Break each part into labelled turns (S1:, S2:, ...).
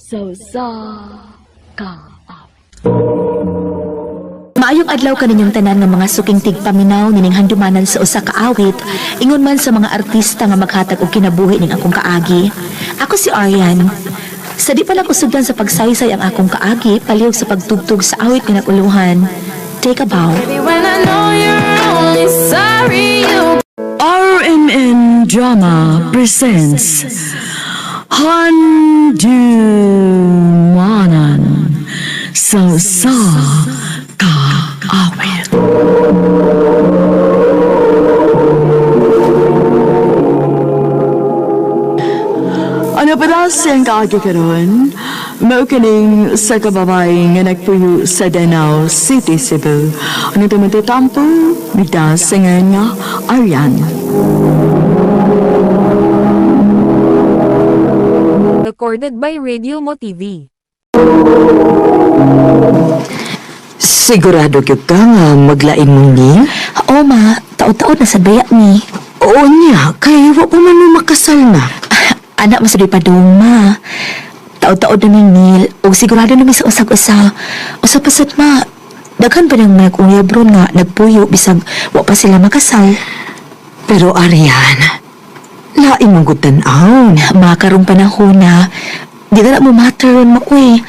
S1: So sa ka.
S2: Maayong adlaw kaninyong tanan nga mga suking tigpaminaw nining handumanan sa usa ka awit, ingon man sa mga artista nga maghatag og kinabuhi ning akong kaagi. Ako si Aryan. Sa di pa lang usugdan sa pagsaysay ang akong kaagi, palihog sa pagtugtog sa awit nga naguluhan. Take a bow.
S1: When I know you're only sorry you
S3: RMN Drama presents Handumanan sa kaawit. Ano pa daw siyang kaagi karon? Maukining sa kababae nga nagpuyo sa Danau City, Cebu. Ano ito matitampo? Mida singer nga Aryan.
S1: recorded by Radio Mo TV.
S4: Sigurado gyud ka nga maglain mong ni?
S2: Oo ma, taod-taod na sa baya ni.
S4: Oo niya, kay wa pa man mo makasal na.
S2: Anak mas pa dong ma. Taod-taod na ning Neil, o sigurado na may sa usag-usa. Usap-usap ma, daghan pa nang nag-unyabron nga nagpuyo bisag wa pa sila makasal.
S4: Pero Arian, lain mong gutan-aw.
S2: Makarong panahon na, di na mo mataron mo uy.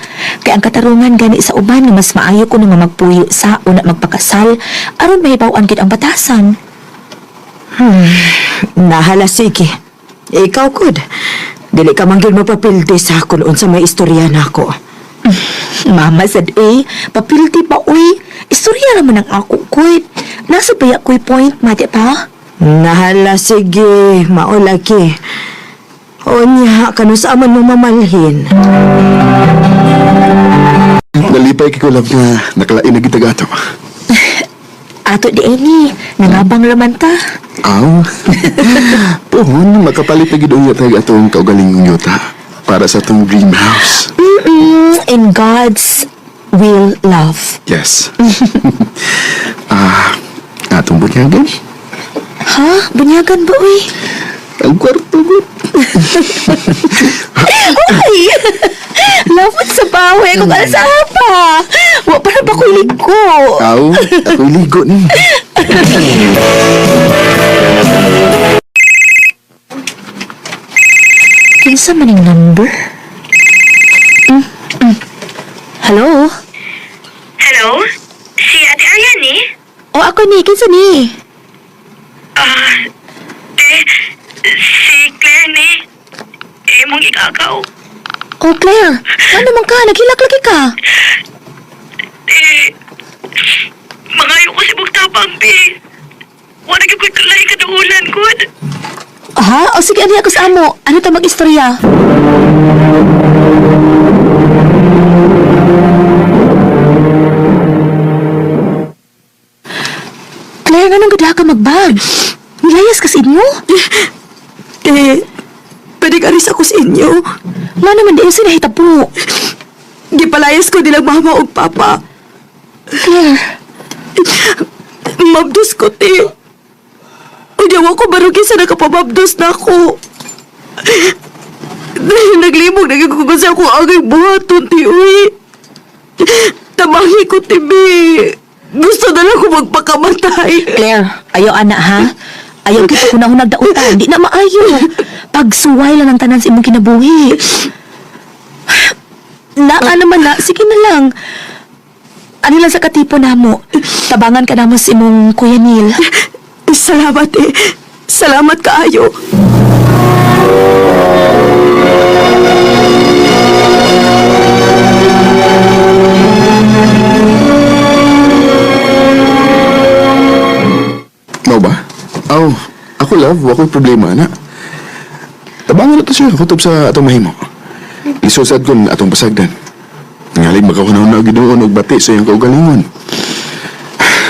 S2: Kaya ang katarungan gani sa uban nga mas maayo ko na nga magpuyo sa una magpakasal, aron mahibawan gid ang batasan.
S4: Nahala sige. Ikaw kud. Dili ka man gyud mapapildi sa kung unsa may istorya nako.
S2: Mama sad papilti pa uy. Istorya naman ang ako kuy. Nasa baya kuy point, mati pa?
S4: Nahala sige, maulaki. O niya, kanus aman mo mamalhin.
S5: Nalipay ko love nga nakalain na kita gato.
S2: Ato di ni, nangabang raman ta.
S5: Aw. Puhon, makapalit na gidong yata atong kaugalingong yuta para sa atong dream house.
S2: In God's will, love.
S5: Yes. Atong bunyagan.
S2: Ha? Bunyagan ba uy?
S5: Ang kwarto ko.
S2: Uy! Lafot sa bawi kung alasama pa. Wa pa na ba ko'y ligo?
S5: Aw, ako'y ligo ni.
S2: Kinsa man yung number? Hello?
S6: Hello? Si Ate Aryan eh?
S2: O ako ni, kinsa ni?
S6: Si Claire ni. Mong ikakaw.
S2: Oh, Claire, ano man ka? Naghilak lagi ka.
S6: Mangayo ko si Bugtapang, Pi. Wala ka ko'y kalay kaduulan, good.
S2: Ha? O sige, ano ako sa amo? Ano ta mag-istorya? Claire, anong gada ka magbag? Nilayas ka sa inyo?
S4: Pwede ka rin ako sa inyo.
S2: Nga naman di yung sinahita po.
S4: Gipalayas ko nilang mama o papa.
S2: Claire,
S4: Mabdos ko, ti. Udiyaw ako barugi sa nakapamabdos na ako. Dahil naglimog, nagigugod sa ako agay buhaton, ti, uy. Tamahi ko, ti, bi. Gusto na lang ko magpakamatay.
S2: Claire, ayaw anak ha? Ayaw kita kung nahunag dautan, di na maayo. Pagsuway lang ang tanan sa imong kinabuhi. Naa naman na, sige na lang. Ano lang sa katipo namo? Tabangan ka namo sa imong Kuya Neil.
S4: Salamat, eh. Salamat kaayo.
S5: Mau ba? Aw, ako love, wako'y problema na. Tabangan na to siya, kutob sa atong mahimo. Isusad ko na atong pasagdan. Ngaling makakunaw na gidoon og bati sa iyang kaugalingon.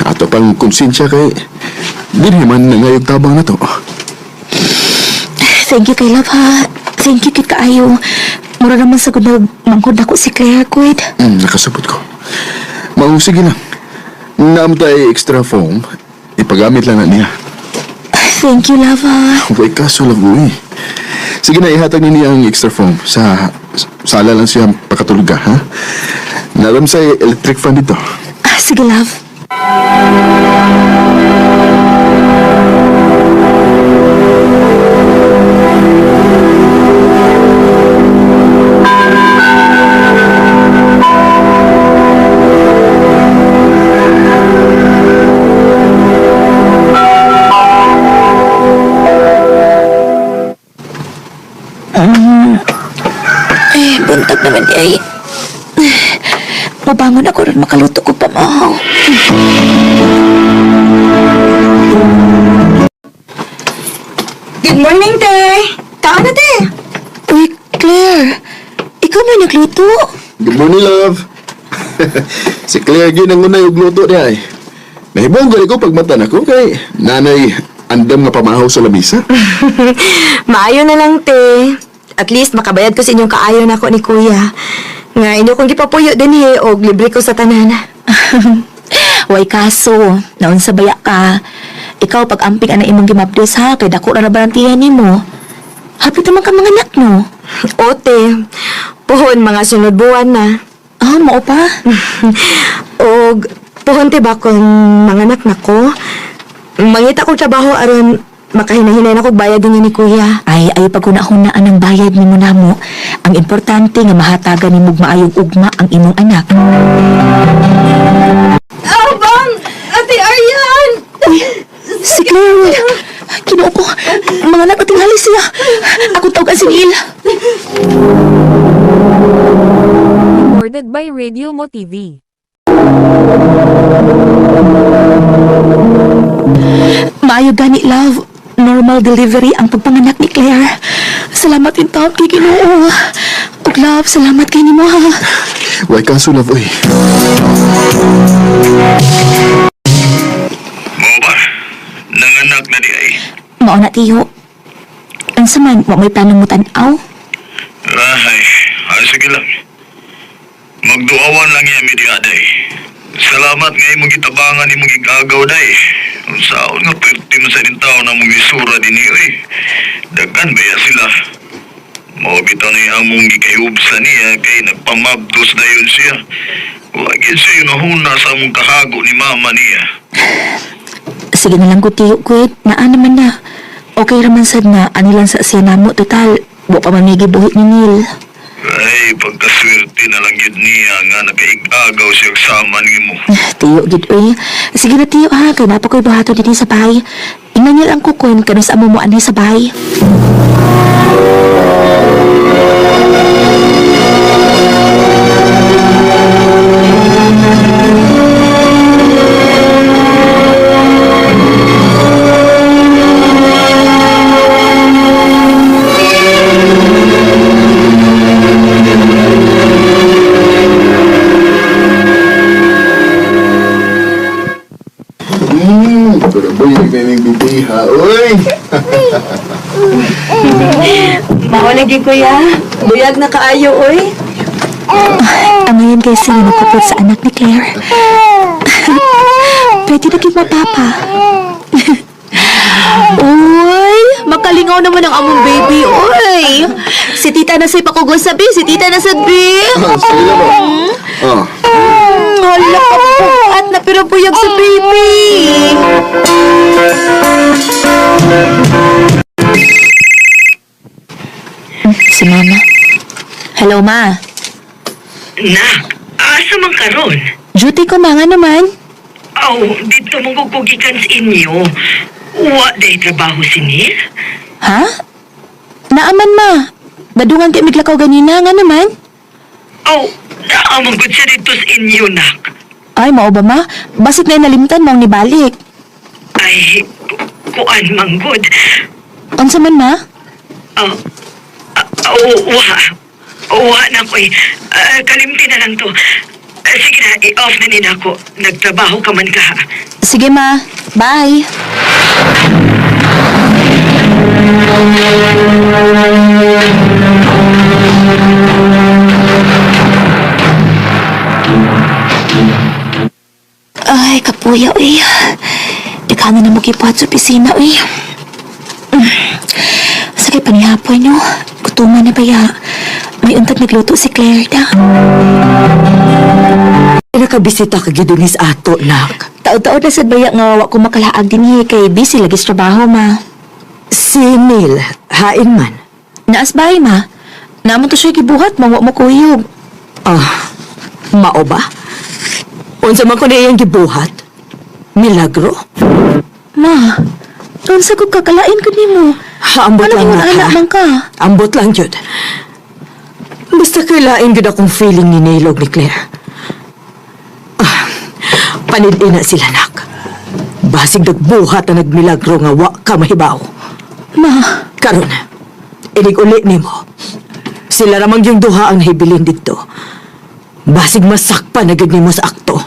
S5: Ato pang konsensya kay di naman nangayog tabang na to.
S2: Thank you kay love ha. Thank you kit kaayo. Mura naman sa gunag mangkod ako si Claire, Kuid.
S5: Nakasabot ko. Mau, sige lang. Naamtay extra foam, ipagamit lang na niya.
S2: Thank you, love ha.
S5: Huwag kaso lang, uy. Sige na, ihatag ni niya ang extra foam sa sala lang siya pakatulog ka, ha? Naram sa electric fan dito.
S2: Sige, love. Buntag naman di ay. Mabangon ako rin makaluto ko pa, mahaw.
S4: Good morning, te. Kaan na, te.
S2: Uy, Claire. Ikaw na nagluto.
S5: Good morning, love. Si Claire Gin ang unay og luto niya eh. Nahibong gali ko pagmatan ako kay nanay andam nga pamahaw sa lamisa.
S4: Maayo na lang, te. At least makabayad ko sa inyong kaayo na ako ni kuya. Nga inyo kong gipapuyo din og libre ko sa tanan.
S2: Way kaso, naon sa baya ka. Ikaw pag amping ana imong gimabdos ha, kay dako ra barantihan nimo. Hapit naman ka mga anak no.
S4: Ote, puhon mga sunod buwan na.
S2: Ah, mao pa?
S4: Og puhon te ba kung mga anak na ko? Mangita ko trabaho aron makahinahinay na kog bayad din ni kuya.
S2: Ay pagkunahunaan ang bayad nimo namo. Ang importante nga mahatagan nimo maayong ugma ang imong anak.
S4: Abang! Ate Aryan!
S2: Si Claire, kinuo ko. Mga anak natingali siya. Ako tawag si Neil.
S7: Recorded by Radio Mo TV.
S2: Maayo gani, love. Normal delivery ang pagpanganak ni Claire. Salamat in taon kay Ginoo. Ug love, salamat kay nimo ha.
S5: Way kaso, love, oy.
S6: Mao ba? Nanganak na di ay.
S2: Mao na tiyo. Unsa man wa may planong mo tan-aw?
S6: Sige lang. Magduawan lang yan, media day. Salamat nga imong gitabangan imong igagaw day. Unsaon nga perti man sa din tao na mong isura din eh. Daghan baya sila. Mao bitaw na among gikayubsa niya kay nagpamabdos dayon siya. Wagi siya nahuna sa among kahago ni mama niya.
S2: Sige na lang ko tiyo, Kuwait. Naan naman na. Okay raman sad na. Ani lang sa siya namo. Total, wa pa man may gibuhit ni Neil.
S6: Ay, pagkaswerte na lang yun niya nga nakaigagaw siya sama ni mo.
S2: Tiyo, gid uy. Sige na tiyo ha. Kaya napa ko'y buhato dito sa bahay. Ingnan niya lang kukun. Kano sa amo mo ani sa bahay.
S5: Boy, nagmaming bibiha, uy!
S4: Maulagi kuya. Buyag na kaayo, oy.
S2: Amayan kay sila nakupot sa anak ni Claire. Pwede na kayo mapapa. Uy, makalingaw naman ang among baby, uy. Si tita na sa'y pakugos sabi, si tita na sabi.
S5: Sige na ba?
S2: Hala ka po, at napirabuyag sa baby. Si Mama. Hello, Ma.
S6: Nak, asa man karon?
S2: Duty ko mga naman.
S6: Aw, dito mong gugugikan sa inyo. Wa day trabaho si Neil?
S2: Ha? Naaman, Ma. Badungan kayo miglakaw ganina nga naman.
S6: Aw, naamang gud siya dito sa inyo, nak.
S2: Ay, mao ba, Ma? Basit na inalimtan mo ang nibalik.
S6: Ay, kuan manggod.
S2: Unsa man, Ma?
S6: Wa na ko eh. Kalimti na lang to. Sige na, i-off na nila ako. Nagtrabaho ka man ka ha.
S2: Sige, Ma. Bye. Ay, kapuya, uy. Ikaw na mo kipuhat sa opisina, uy. Sakit pa ni hapon, no? Gutuman na ba ya? May untag nagluto si Claire da.
S4: Nakabisita ka gidunis ato, nak.
S2: Taod-taod na sad baya nga wa ko makalaag dinhi kay busy lagi sa trabaho, ma.
S4: Si Neil, hain man.
S2: Naas bahay, ma. Naman to siya gibuhat, mawa mo kuyog.
S4: Mao ba? Unsa man ko na iyang gibuhat? Milagro?
S2: Ma, doon sa kong kakalain ko nimo.
S4: Ambot
S2: Ano
S4: lang
S2: yung
S4: na
S2: anak
S4: ha?
S2: man ka?
S4: Ambot lang yun. Basta kailain yun akong feeling ni Neil og ni Claire. Panidin na sila, nak. Basig nagbuhat na nagmilagro nga wa ka mahibaw.
S2: Ma,
S4: Karon, inig uli ni mo. Sila ramang yung duha ang nahibilin dito. Basig masakpa na gid nimo sa akto.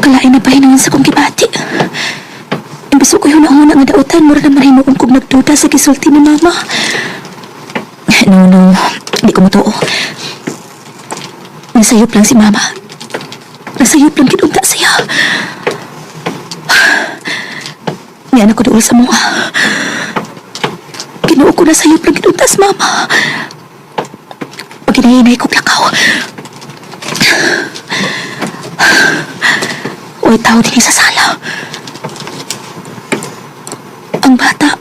S2: kalain na ba naman sa kong gibati? Imbis ko yung nauna nga dautan, mura naman hinuong kong nagduda sa gisulti ni mama. No, di ko matuo. Nasayop lang si mama. Nasayop lang kinunta siya. Ngayon ako doon sa mga. Kinuo ko nasayop lang kinunta si mama. Pag hinahinay ko lakaw. Uy, tao din sa sala. Ang bata,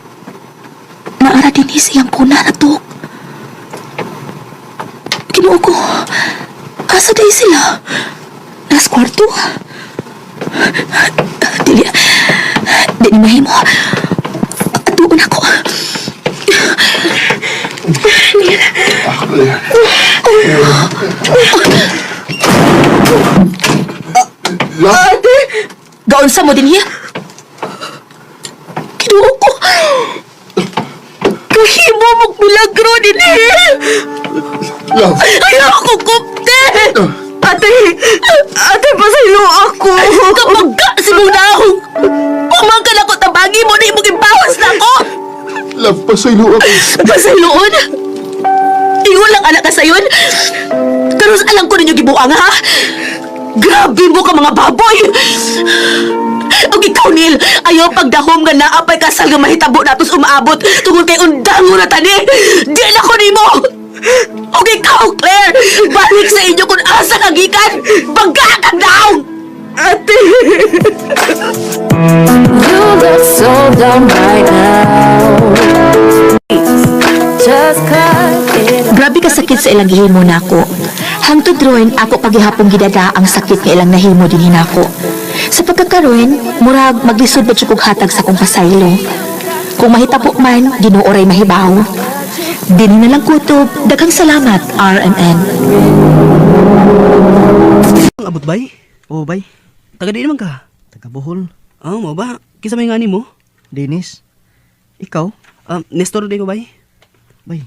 S2: naara din siyang puna na to. Kinuo ko. Asa day sila? Nas kwarto? Dili mahimo. Atuon ako.
S4: Ate!
S2: Gaon sa mo din hiya? Kinuo ko. Kahimo mong milagro din hiya.
S5: Love,
S2: Ayoko kupte!
S4: Ate, pasaylo ako!
S2: Kapag ka si mong naong! Pumangkan ako tabagi mo na imong ibawas na ako!
S5: love, pasaylo ako.
S2: Pasayloon? Ingon lang anak ka sayon? Pero alam ko ninyo gibuang ha? Grabe mo ka mga baboy! O ikaw, Neil, ayaw pagdahom nga naapay kasal nga mahitabo natos umaabot tungkol kay undango na tani! Di na ko nimo! O ikaw, Claire, balik sa inyo kung asa kagikan! Pagkakag daw!
S4: Ate!
S1: You look so dumb right now. Just cut it.
S2: Grabe ka sakit sa ilang gihimo nako. Hangtod roon ako paghihapong gidada ang sakit nga ilang nahimo din hinako. Sa pagkakaroon, murag maglisod ba kog hatag sa kong pasaylo. Kung mahitabo man, ginuoray mahibaw. Dini na lang kutob, daghang salamat, RMN.
S8: Ang abot bay? Oo bay. Taga di naman ka? Taga Bohol. Mo ba? Kisa may ngani mo? Dennis. Ikaw? Nestor di ko bay? Bay,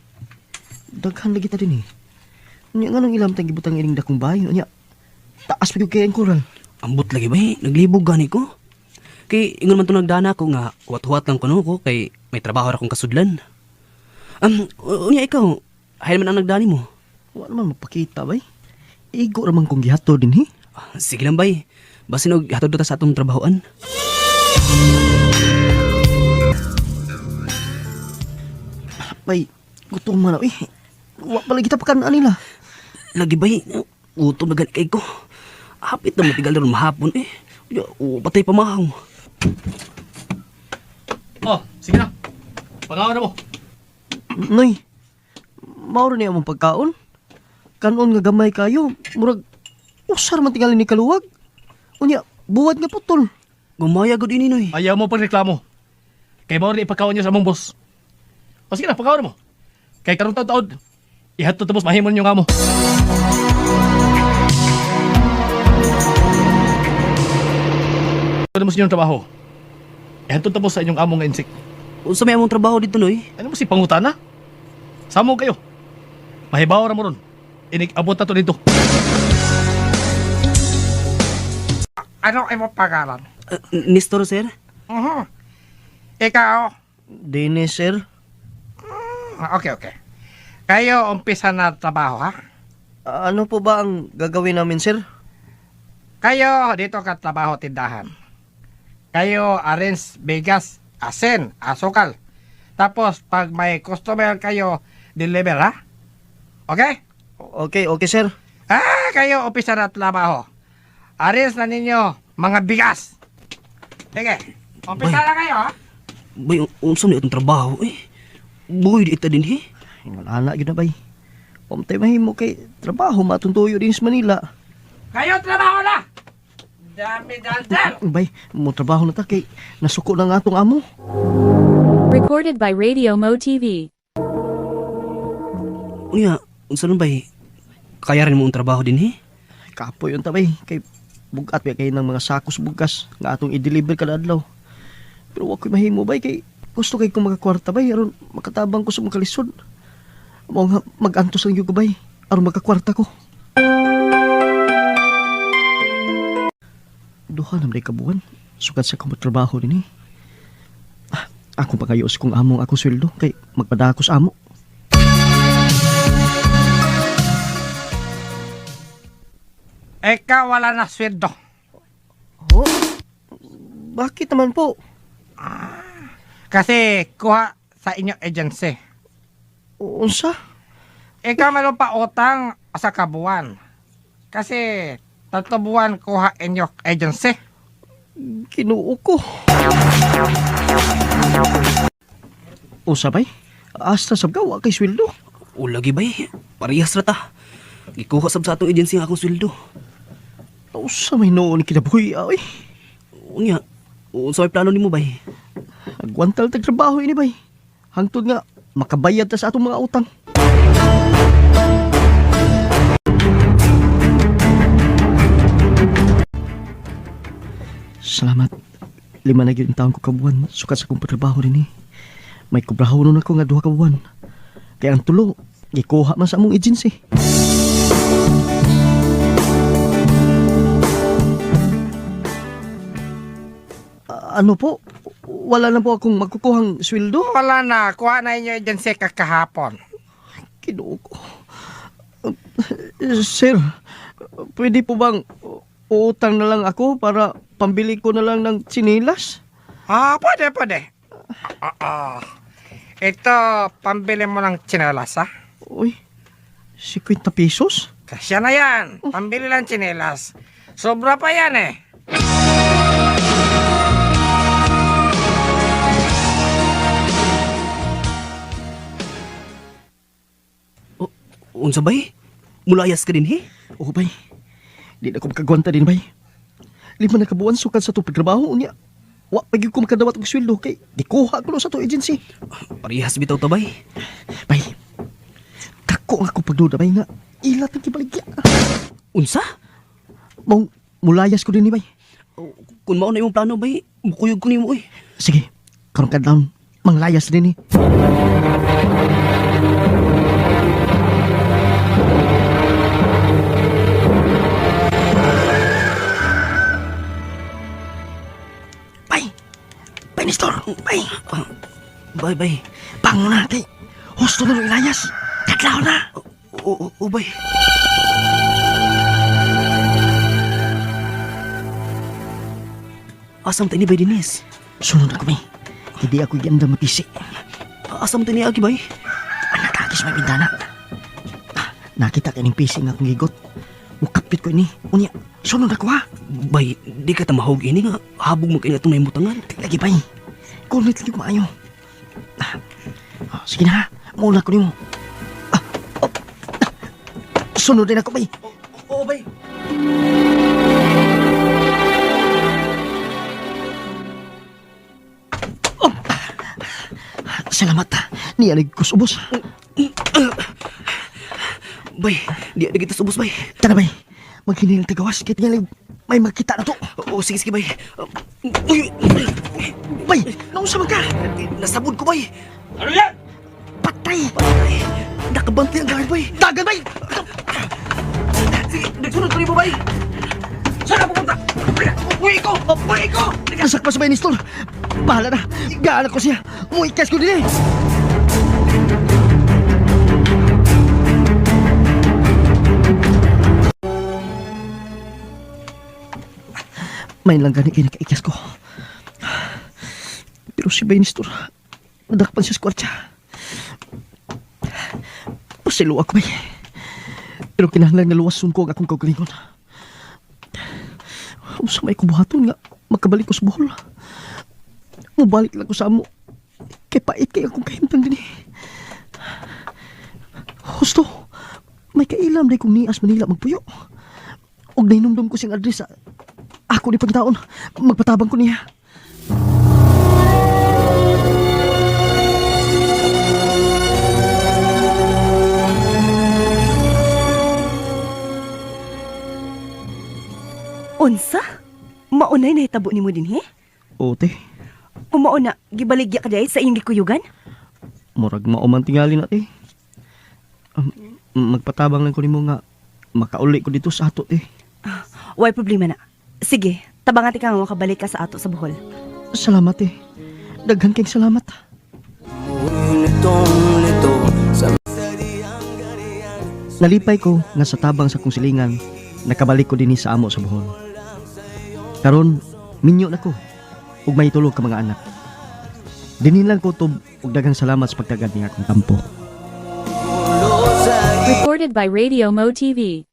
S8: daghan lagi ta din eh. Unya nga nung ilam tang gibutang ining dakong bay. Unya, taas pa yung kaya ang koral. Ambot lagi bay, naglibog gani ko. Kay ingon man to nagdana ko nga, huwat-huwat lang kuno ko kay may trabaho ra kong kasudlan. Unya ikaw, hayal man ang nagdani mo? Wala naman mapakita bay. Igo ramang kong gihato din eh. Sige lang bay, basin og hatod ta sa atong trabahoan. Bay, gutom man ako eh. Wa pala kita pakanaan nila. Lagi bay, gutom na gani kay ko. Hapit na matigal na mahapon eh. Patay pa mahang.
S9: Oh, sige na. Pangawan na mo.
S8: Noy, mauro niya mong pagkaon. Kanon nga gamay kayo. Murag, usar man tingali ni kaluwag. Unya, buwad nga putol. Gumaya gud ini noy.
S9: Ayaw mo pagreklamo. Kay mo rin ipakawan niyo sa among boss. O sige na, pagkawan na mo. Kay karong taon-taon, ihatod tapos mahimon niyo nga mo. Ano mo sa inyong trabaho? Ihatod tapos sa inyong among nga insik.
S8: Unsa may among trabaho dito noy?
S9: Ano mo si pangutana? Samo kayo. Mahibaw ra mo ron. Inig-abot na to dito.
S10: Ano ay mo pangalan?
S8: Nestor sir?
S10: Ikaw?
S8: Dennis sir?
S10: Okay. Kayo umpisa na trabaho, ha?
S8: Ano po ba ang gagawin namin, sir?
S10: Kayo, dito ka trabaho tindahan. Kayo, arrange bigas, asin, asukal. Tapos, pag may customer kayo, deliver, ha? Okay?
S8: Okay, sir.
S10: Kayo, opisar at trabaho. Arrange na ninyo, mga bigas. Sige, opisar na kayo, ha?
S8: Bay, unsa na itong trabaho eh? Buhay di ita din eh. Wala yun na bay. Pamtay mahimo kay trabaho matuntuyo din sa Manila.
S10: Kayo, trabaho na! Dami daldal!
S8: Bay, mo trabaho na ta kay nasuko na nga atong amo.
S7: Recorded by Radio Mo TV.
S8: Unya, unsa nun bay? Kaya rin mo ang trabaho din eh? Kapoy yun ta bay. Kay bugat kay ng mga sakos bugas nga atong i-deliver kada adlaw. Pero wag ko'y mahimo bay kay gusto kay kong magkakwarta bay aron makatabang ko sa mga kalisod. Mao nga mag-antos ang yugo bay aron magkakwarta ko. Duha na day kabuan sugad sa kong trabaho din eh. Ako pa kayo kung among ako sweldo kay magpadakos amo.
S10: Ikaw wala na sweldo.
S8: Oh? Bakit naman po?
S10: Kasi kuha sa inyong agency.
S8: Unsa?
S10: Ikaw meron pa utang sa kabuan. Kasi 3 buwan kuha inyong agency.
S8: Kinuo ko. Usa bay? Asta sab gawa kay sweldo. O lagi bay, parehas ra ta. Gikuha sab sa atong agency nga akong sweldo. Usa may noon kinabuhi ay. Unya, unsa may plano nimo bay? Agwantal tag trabaho ini bay. Hangtod nga makabayad ta sa atong mga utang. Salamat. 5 na gyud taon ko kabuan sukat sa kong trabaho rin eh. May kubrahon ako nga 2 ka buwan. Kaya ang tulo, gikuha man sa among agency. Ano po? Wala na po akong magkukuhang sweldo?
S10: Wala na, kuha na inyong agency kakahapon.
S8: Kinuo ko. Sir, pwede po bang utang na lang ako para pambili ko na lang ng sinilas?
S10: Pwede. Ito, pambili mo ng tsinelas, ha?
S8: Uy, 50 pesos?
S10: Kasya na yan. Pambili lang tsinelas. Sobra pa yan, eh.
S8: Unsa bay? Mulayas ka din he? Oo bay. Di na ko makagwanta din bay. 5 na kabuan sukad sa itong pagtrabaho unya. Wa pagi ko makadawat og sweldo kay gikuha ko sa to agency. Parehas bitaw to bay. Bay. Kako nga ko pagduda bay nga ilat ang kibaligya. Unsa? Mulayas ko din ni bay. Kung mao na imong plano bay, mukuyog ko nimo eh. Sige. Karon kadlawon manglayas din ni. Nestor, bay. Bay. Bangon na, kay. Husto na mo ilayas. Kadlaw na. O, bay. Asam tani bay dinis? Sunod ako, bay. Hindi ako ganda mapisi. Asam tani agi, bay? Anak agis may bintana. Nakita ka ng pisi nga akong gigot. Mukapit ko ini. Unya, sunod ako, ha? Bay, di ka tamahog ini nga. Habog mo kayo itong may mutangan. Lagi, bay. Kunit lagi maayo. Sige na, muna ko nimo. Sunod din ako, bay. Oo, bay. Salamat, niyalig ko subos. Bay, di ada kita subos, bay. Tara, bay. Maghinay ng tagawas, kaya niyalig may makita na to. Oo, sige, bay. Uy! Bay, naunsa man ka? Nasabod ko, bay. Ano yan? Patay! Nakabantay ang dagan, bay. Dagan, bay! Sige, nagsunod ko rin mo, bay. Saan ka pupunta? Uy ko! Nasak pa sa bay ni Stol. Bahala na. Gaan ko siya. Umuikas ko din, eh. May lang gani kayo nakaikas ko. Pero si Nestor, nadakpan siya sa kwartya. Pasilo ako bay. Pero kinahanglan nga luwason ko ang akong kaugalingon. Usa may kubuhaton nga makabalik ko sa Bohol. Mubalik lang ko sa amo. Kay pait kay akong kahimtang din eh. Gusto, may kailam day kong nias Manila magpuyo. Og nainumdum ko siyang address. Ako ni pagtaon, magpatabang ko niya.
S11: Unsa? Maunay na hitabo nimo din, he?
S8: Ote,
S11: Umauna, gibaligya ka day sa iyong gikuyugan?
S8: murag mauman tingali na te. Magpatabang lang ko nimo nga makauli ko dito sa ato te.
S11: Way problema na. Sige, tabangati ka nga makabalik ka sa ato sa Bohol.
S8: Salamat te. Daghan kayong salamat. Nalipay ko nga sa tabang sa kong silingan, nakabalik ko din sa amo sa Bohol. Karon, minyo na ko, ug may tulog ka mga anak. Dinilan ko to ug daghang salamat sa pagtagad niya akong tampo.
S7: Recorded by Radio Mo TV.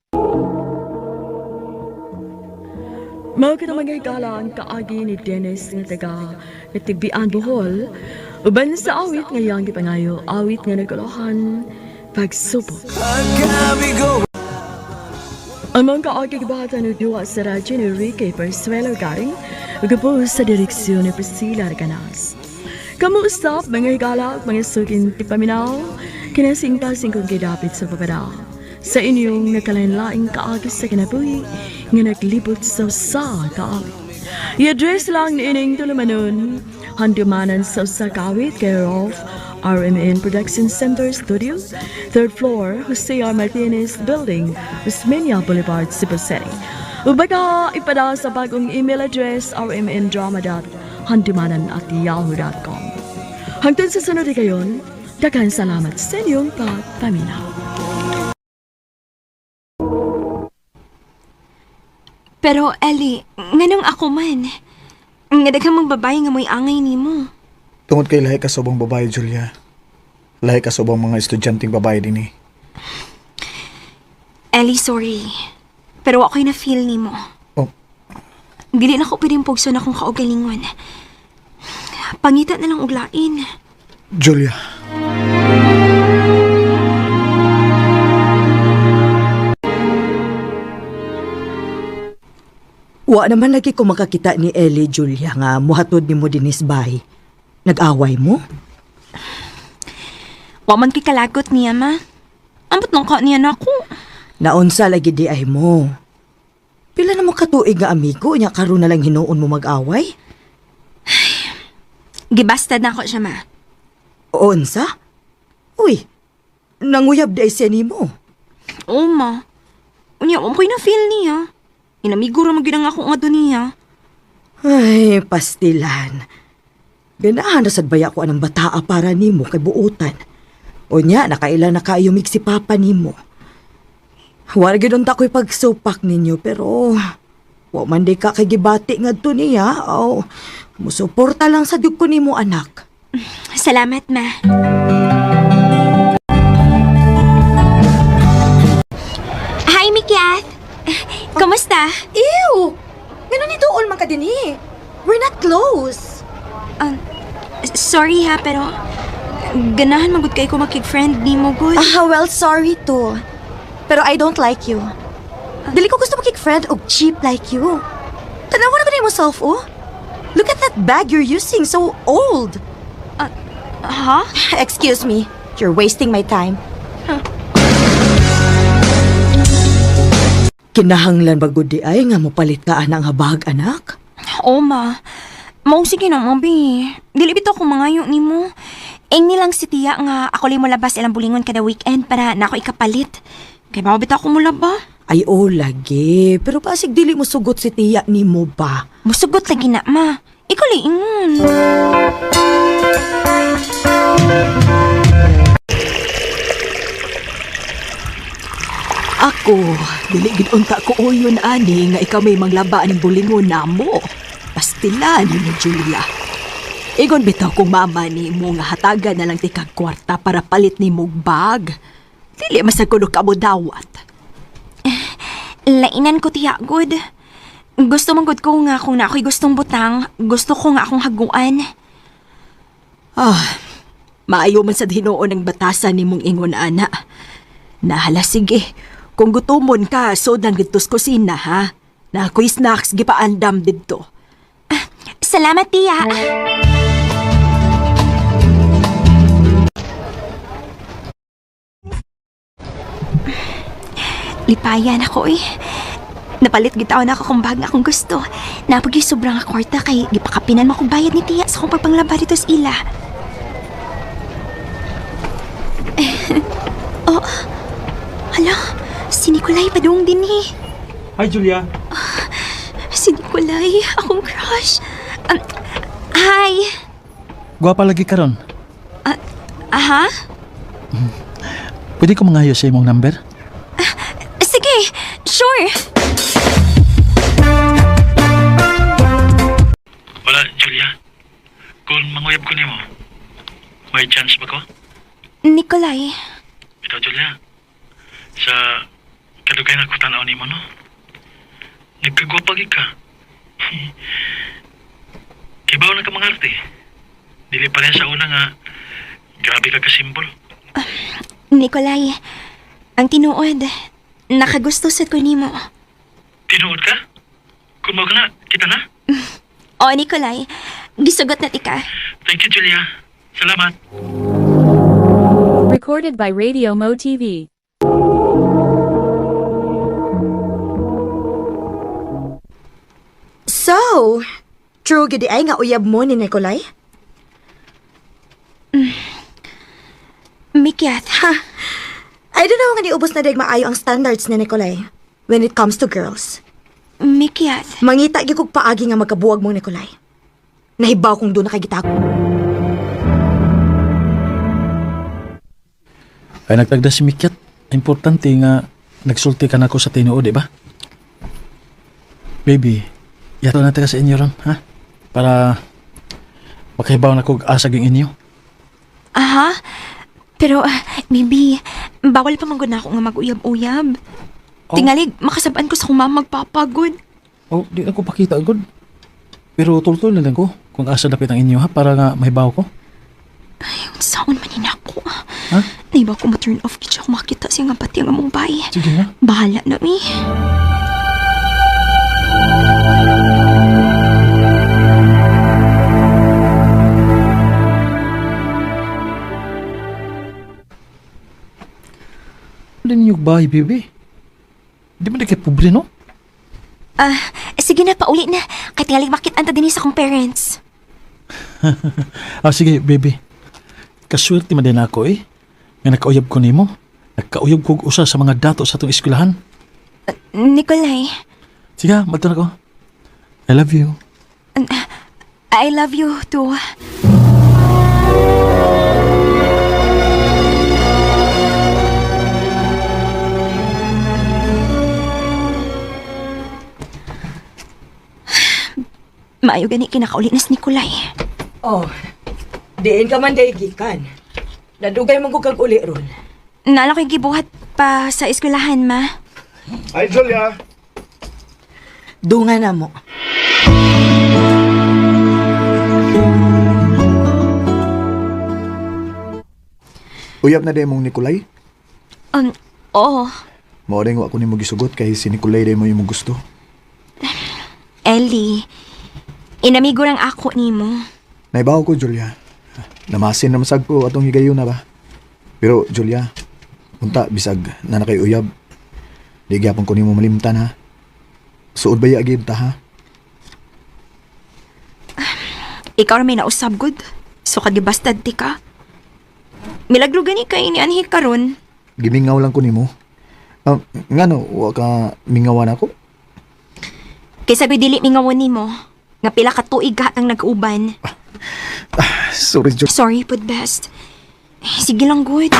S3: Mao kita magigala ang kaagi ni Dennis nga taga Nagtigbian Bohol. Uban sa awit nga yang gipangayo, awit nga nagkalohan pagsubok. Ang mga kaagi gibata ng duwa sa radyo ni Ricky Persuelo Garing, ugapos sa direksyon ni Priscilla Arcanas. Kamusta mga higala at mga sukin tipaminaw, kinasing-pasing kong gidapit sa papadaw. Sa inyong nakalain-laing kaagi sa kinabuhi, nga naglibot sa kaawit. I-address lang ni ining tulumanon, handumanan sa kawit care of RMN Production Center Studio, 3rd floor, Jose R. Martinez Building, Osmeña Boulevard, Cebu City. Ubaga ipada sa bagong email address rmndrama.handumanan@yahoo.com. Hangtod sa sunod kayon, daghang salamat sa inyong pagpaminaw.
S12: Pero, Ellie, nganong ako man? Nga daghang mong babae nga mo'y angay ni mo.
S13: Tungod kay lahi ka sa ubang babae, Julia. Lahi ka sa ubang mga estudyanteng babae din eh.
S12: Ellie, sorry. Pero ako'y na-feel ni mo.
S13: Oh.
S12: Dili na ko pwedeng pugso na kung kaugalingon. Pangita na lang uglain.
S13: Julia.
S4: Wa naman lagi ko makakita ni Ellie, Julia, nga muhatod ni mo dinis bay. Nag-away mo?
S12: Wa man kay kalagot niya, ma. Ambot nang ka niya na ako.
S4: Naunsa lagi di ay mo. Pila na mo katuig nga amigo, nya karon na lang hinuon mo mag-away?
S12: Gibastad na ako siya, ma.
S4: Unsa? Uy, nanguyab di ay siya ni mo.
S12: Oo, ma. Unya, ako'y na-feel niya. Inamigo ra magyud ang ako nga doon niya.
S4: Ay, pastilan. Ganahan na sad baya ko anang bataa para nimo kay buutan. O nya, nakailan na kayo si papa nimo. Wala gidon ta ko'y pagsupak ninyo, pero wa man di ka kay gibati nga to niya. O, musuporta lang sa dyug ko nimo, anak.
S12: Salamat, ma. Hi, Mikyat. Kumusta?
S2: Ew! Ganun ni doon man ka din eh. We're not close.
S12: Sorry ha, pero ganahan magud kay ko makig-friend ni mo, good.
S2: Well, sorry too. Pero I don't like you. Dili ko gusto makik-friend og cheap like you. Tanawa na ba ni mo self, oh? Look at that bag you're using, so old.
S12: Huh?
S2: Excuse me. You're wasting my time.
S4: Kinahanglan ba gud di ay nga mopalit ka anang habag, anak?
S12: Oo, ma. Mao sige na, mabi. Dili bitaw ko mangayo ni mo. Eng nilang si tiya nga ako li mo labas ilang bulingon kada weekend para na ako ikapalit. Kay ba bitaw ko mo laba?
S4: Ay, lagi. Pero pasig dili mo sugot si tiya ni mo ba?
S12: Musugot lagi na, ma. Ikaw liingon.
S14: Ako, dili gid unta ko uyon ani nga ikaw may manglaba ning bulingon namo. Pastilan ni Julia. Igon bitaw kung mama ni mo nga hatagan na lang ti kag kwarta para palit ni mong bag. Dili masagulo ka mo dawat.
S12: Lainan ko tiya, good. Gusto mong good ko nga kung na ako'y gustong butang, gusto ko nga akong haguan.
S14: Maayo man sa Ginoo ng batasan ni mong ingon ana. Nahala sige. Kung gutumon ka, so nang gitos kusina ha. Na ako'y snacks gipaandam didto.
S12: Salamat, tiya. Lipayan ako eh. Napalit gitaw na ako kung bag nga akong gusto. Napag sobrang kwarta kay gipakapinan mo akong bayad ni tiya sa akong pagpanglaba dito sa ila. Oh, hala, si Nicolay padung din eh.
S13: Hi, Julia.
S12: Si Nicolay, akong crush. Hi.
S15: Gwapa lagi ka ron.
S12: Aha?
S15: Pwede ko mangayo sa imong number?
S12: Sige, sure.
S6: Wala, Julia. Kung manguyab ko nimo, may chance ba ko?
S12: Nicolay.
S6: Ito, Julia. Sa kadugay na ko tanaw nimo, no? Nagkagwapag ka. Kibaw na ka mga arte. Dili pa rin sa una nga, grabe ka kasimbol.
S12: Nicolay, ang tinuod, nakagusto sa ko nimo.
S6: Tinuod ka? Kung mo ka na, kita na?
S12: O, Nicolay, gisugot na tika.
S6: Thank you, Julia. Salamat.
S7: Recorded by Radio Mo TV.
S4: So, true gid ay nga uyab mo ni Nicolay?
S12: Mikyat.
S4: Ha? I don't know nga niubos na dag maayo ang standards ni Nicolay when it comes to girls.
S12: Mikyat.
S4: Mangita gyud kog paagi nga magkabuwag mo Nicolay. Nahibaw kung doon na kay gitako.
S15: Ay nagtagda si Mikyat. Importante nga nagsulti ka na ako sa tinuod, di ba? Baby, yato natin ka sa inyo ron, ha? Para makahibaw na kog asag yung inyo.
S12: Aha? Pero, baby, bawal pa manggod na ako nga mag-uyab-uyab.
S15: Oh.
S12: Tingalig, makasabaan ko sa kung mamagpapagod.
S15: Oh, di ako pakita agad. Pero tultol na lang ko kung asa dapit ang inyo, ha? Para nga mahibaw ko.
S12: Ay, saan manin ako?
S15: Ha?
S12: Naibaw ko ma-turn off kasi ako makita siya nga pati ang among bayi.
S15: Sige nga.
S12: Bahala na, mi.
S15: Ano niyo bahay, baby? Di mo na kayo pobre, no?
S12: Sige na, pauli na. Kahit tingalig makit anta din sa akong parents.
S15: Sige, baby. Kaswerte man din ako, eh. Nga nakauyab ko nimo. Nakauyab ko usa sa mga dato sa itong eskwelahan.
S12: Nicolay.
S15: Sige, magto na ko. I love you.
S12: I love you too. Maayo gani kinakauli na si Nicolay.
S4: Oh, diin ka man daigikan. Nadugay mo kag uli ron.
S12: Nala ko'y gibuhat pa sa eskwelahan, ma.
S13: Hi, Julia.
S4: Dunga na mo.
S13: Uyab na day mong Nicolay?
S12: Oo.
S13: Mao rin ako nimo gisugot kay si Nicolay day mo imong gusto.
S12: Ellie, inamigo lang ako nimo.
S13: Naibaw ko, Julia. Namasin na masag ko atong higayon na ba? Pero, Julia, unta, bisag na nakayuyab. Di gyapon ko nimo malimtan, ha? Suod ba yagib ta, ha?
S12: Ikaw na may nausab, good. So, kagibastad ti ka. Milagro gani kay ni Anhi karon.
S13: Gimingaw lang ko nimo. Ngano, wa ka mingawan ako?
S12: Kay sabi dili mingawon nimo. Nga pila ka tuig ka ang nag-uban.
S13: Sorry, Julia.
S12: Sorry, put best. Sige lang, good.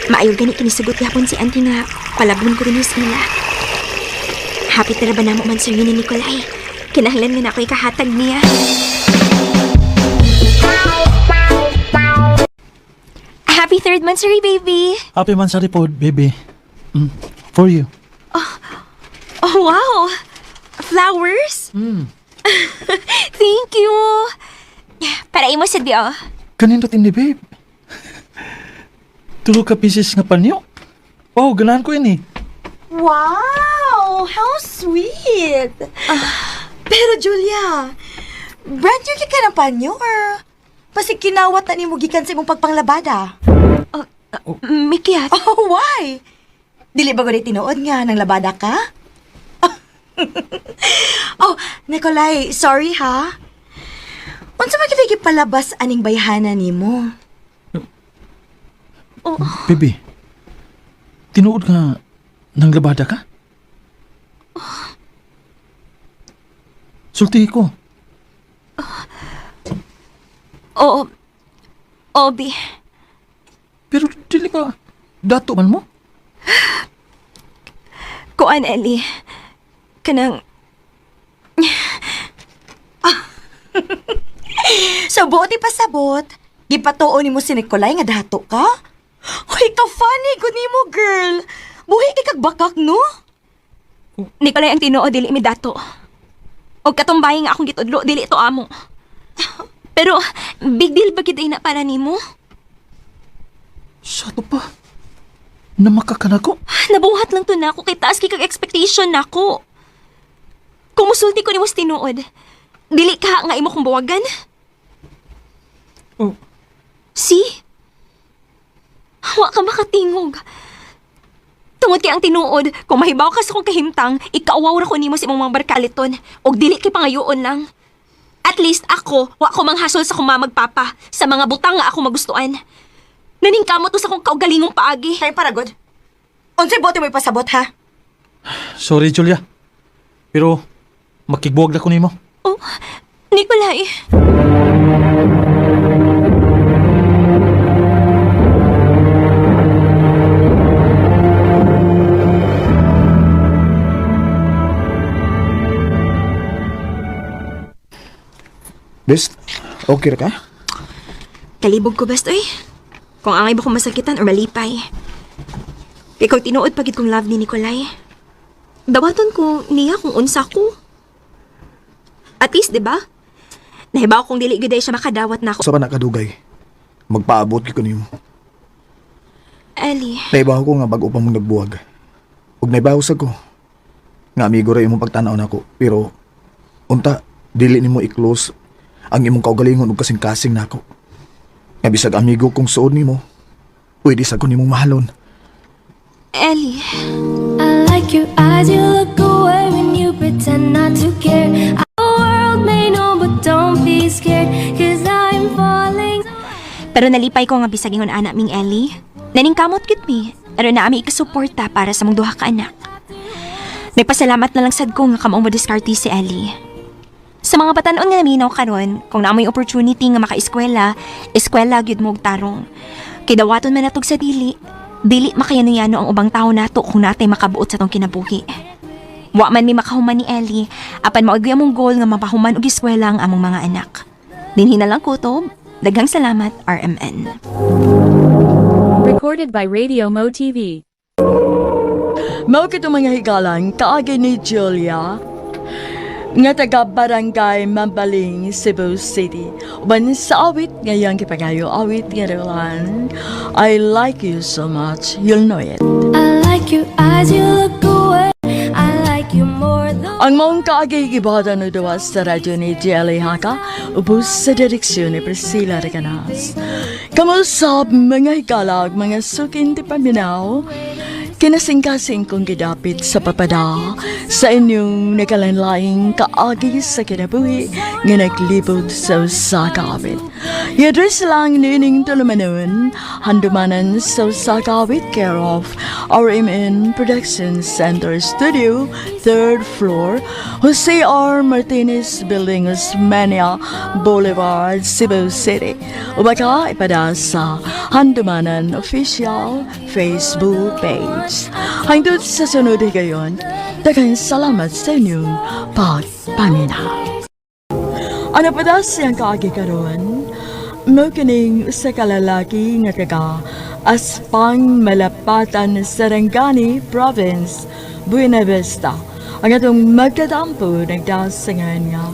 S12: Maayo gani kinisugot yapon si auntie nga palabon ko rin sa ila. Happy tara ba na mo man sir yun ni Nicolay? Kinahanglan nga na ako'y kahatag niya. Happy 3rd monthsary, baby!
S15: Happy Mansari po, baby. For you.
S12: Oh, wow! Flowers? Thank you! Para imo sa diyo.
S15: Kanindot ini, babe. Tulo ka pieces nga panyo. Wow, ganahan ko ini.
S4: Wow! How sweet! Pero Julia, brand new ka ng panyo or pasig kinawat na ni mo gikan sa imong pagpanglabada?
S12: Mikiat?
S4: Oh, why? Dili ba ko tinuod nga ng labada ka? Oh, Nicolay, sorry ha. Unsa man kita gipalabas aning bayhanan nimo?
S15: Baby, tinuod nga nang labada ka? Sulti ko.
S12: Oo. Obi.
S15: Pero dili ba dato man mo?
S12: Kuan, Ellie. Kanang...
S4: Sabot pasabot. Gipatuon nimo si Nicolay nga dato ka? Uy, ka-funny ko nimo, girl. Buhi kay kag bakak, no?
S12: Nicolay ang tinuod, dili mi dato. Og katumbay nga akong gitudlo, dili ito amo. Pero, big deal ba kita na para nimo?
S15: Sa to pa? Namakaka ko?
S12: Nabuhat lang to na ako kay taas kay kag expectation na ako. Kumusulti ko ni mo sa tinuod. Dili ka nga imo kong buwagan?
S15: Oh.
S12: See? Wa ka makatingog. Tungod kay ang tinuod, kung mahibaw ka sa kong kahimtang, ikaawaw ra ko nimo sa imong mga barkaliton, og dili kay pangayoon lang. At least ako, wa ko manghasol sa kong mamagpapa, sa mga butang nga ako magustuhan. Naningkamot to sa kong kaugalingong paagi.
S4: Kay paragod. Unsay bote mo ipasabot, ha?
S15: Sorry, Julia. Pero, makigbuwag na ko nimo.
S12: Oh, Nicolay.
S13: Best, okay ra ka?
S12: Kalibog ko, best, oy. Kung angay ba kong masakitan or malipay. Ikaw tinuod pagid kong love ni Nicolay. Dawaton ko niya kung unsa ko. At least, di ba? Nahibaw kong dili giday siya makadawat na ako.
S13: Sa pa nakadugay, magpaabot ko nimo.
S12: Ellie.
S13: Naibaw ko nga bago pa mong nagbuwag. Ug naibaw sa ko. Nga amigo ra imong pagtanaw nako, pero unta dili nimo i-close ang imong kaugalingon ug kasing-kasing nako. Nga bisag amigo kong suod nimo, pwede sa ko nimong mahalon.
S12: Ellie.
S1: I like your eyes, you look away when you pretend not to care. Our world may know, but don't be scared, 'cause I'm falling.
S12: Pero nalipay ko nga bisag ingon anak ming Ellie. Naningkamot gid mi, pero naami ikasuporta para sa mong duha ka anak. Nagpasalamat na lang sad ko nga kamaong madiskarte si Ellie. Sa mga batanon nga naminaw karon, kung naamoy opportunity nga maka-eskwela, eskwela gyud mo og tarong. Kay dawaton man natog sa dili makayano-yano ang ubang tao nato kung natay makabuot sa tong kinabuhi. Wa man mi makahuman ni Ellie, apan mao'y among goal nga mapahuman og eskwela ang among mga anak. Dinhi na lang kutob. Daghang salamat, RMN.
S7: Recorded by Radio Mo TV.
S3: Mao kito mga higalan, kaagi ni Julia, nga taga Barangay Mambaling, Cebu City. Uban sa awit ngayong kipangayo awit nga rin. I like you so much, you'll know it.
S1: I like your eyes, you look away. I like you more than.
S3: Ang mong kaagi ibada no dawas sa radyo ni Jelly Haka, ubos sa direksyon ni Priscilla Reganas. Kamusap mga higalag, mga sukin ti paminaw, Kinasing-kasing kong gidapit sa papada sa inyong nakalanlaing kaagi sa kinabuhi nga naglibot sa usakawit. I-address lang nining tulumanon, handumanan sa usakawit care of RMN Production Center Studio, 3rd floor, Jose R. Martinez Building, Osmania Boulevard, Cebu City. O baka ipada sa Handumanan Official Facebook page. Hangtod sa sunod gayon, daghang salamat sa inyong pagpamina. Ano pa daw siyang kaagi karon? Mo kining sa kalalaki nga kaga Aspang Malapatan, Sarangani Province, Buena Vista. Ang atong magdadampo nagdasangan nga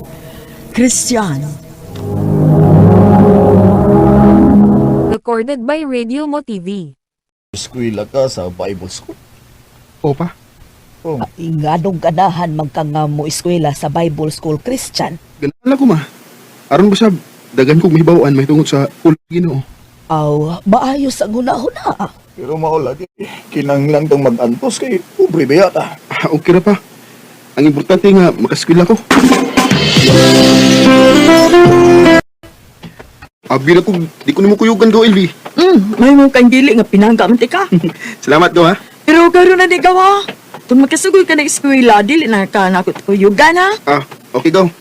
S3: Christian.
S7: Recorded by Radio Mo TV.
S16: Eskwela ka sa Bible School?
S5: Opa.
S16: Oh.
S14: Ingadong ganahan magkanga mo eskwela sa Bible School Christian.
S5: Ganala ko ma. Aron ba sa dagan kong mahibawaan may tungod sa ulo Ginoo.
S14: Aw, maayos ang huna-huna.
S16: Pero maulagi, kinanglang tong mag-antos kay pobre ba yata?
S5: Okay na pa. Ang importante nga makaskwela ko. Abi na ko, di ko nimo kuyugan go, Elvi.
S3: May mo kang dili nga pinanggamanti ka.
S5: Salamat go ha.
S3: Pero karon na di gawa. Kung makasugod ka na eskwela, dili na ka nakot ko yugan ha.
S5: Okay go.